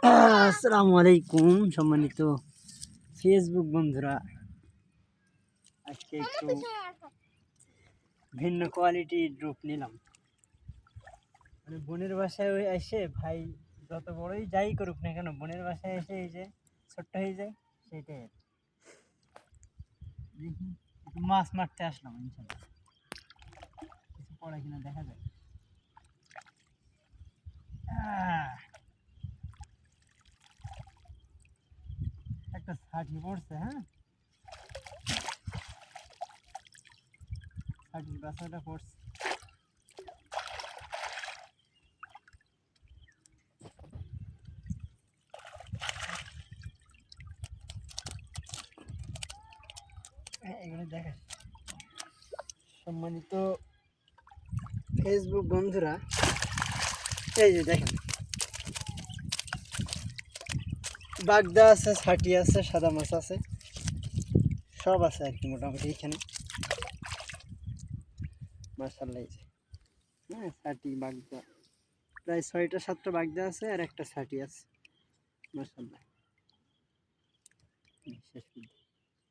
আসসালামু আলাইকুম সম্মানিত ফেসবুক বন্ধুরা। আজকে একটু ভিন্ন কোয়ালিটির রূপ নিলাম। মানে বোনের বাসায় ওই এসে ভাই যত বড়ই যাই করুক না কেন, বোনের বাসায় এসে এই যে ছোট্ট হয়ে যায় সেটাই আর কি। দেখি একটু মাছ মারতে আসলাম, ইনশাল্লাহ কিছু পড়ে কিনা দেখা যায়। একটা ছাটি পড়ছে, হ্যাঁ ছাটির বাচ্চাটা পড়ছে। এগুলো দেখা সম্মানিত ফেসবুক বন্ধুরা, এই যে দেখেন বাগদা আছে, ছাটি আছে, সাদা মাছ আছে, সব আছে আর কি মোটামুটি এখানে। মাশাআল্লাহ, এই যে হ্যাঁ ছাটি বাগদা প্রায় 6টা 7টা বাগদা আছে আর একটা ছাটি আছে। মাশাআল্লাহ, শেষ পর্যন্ত।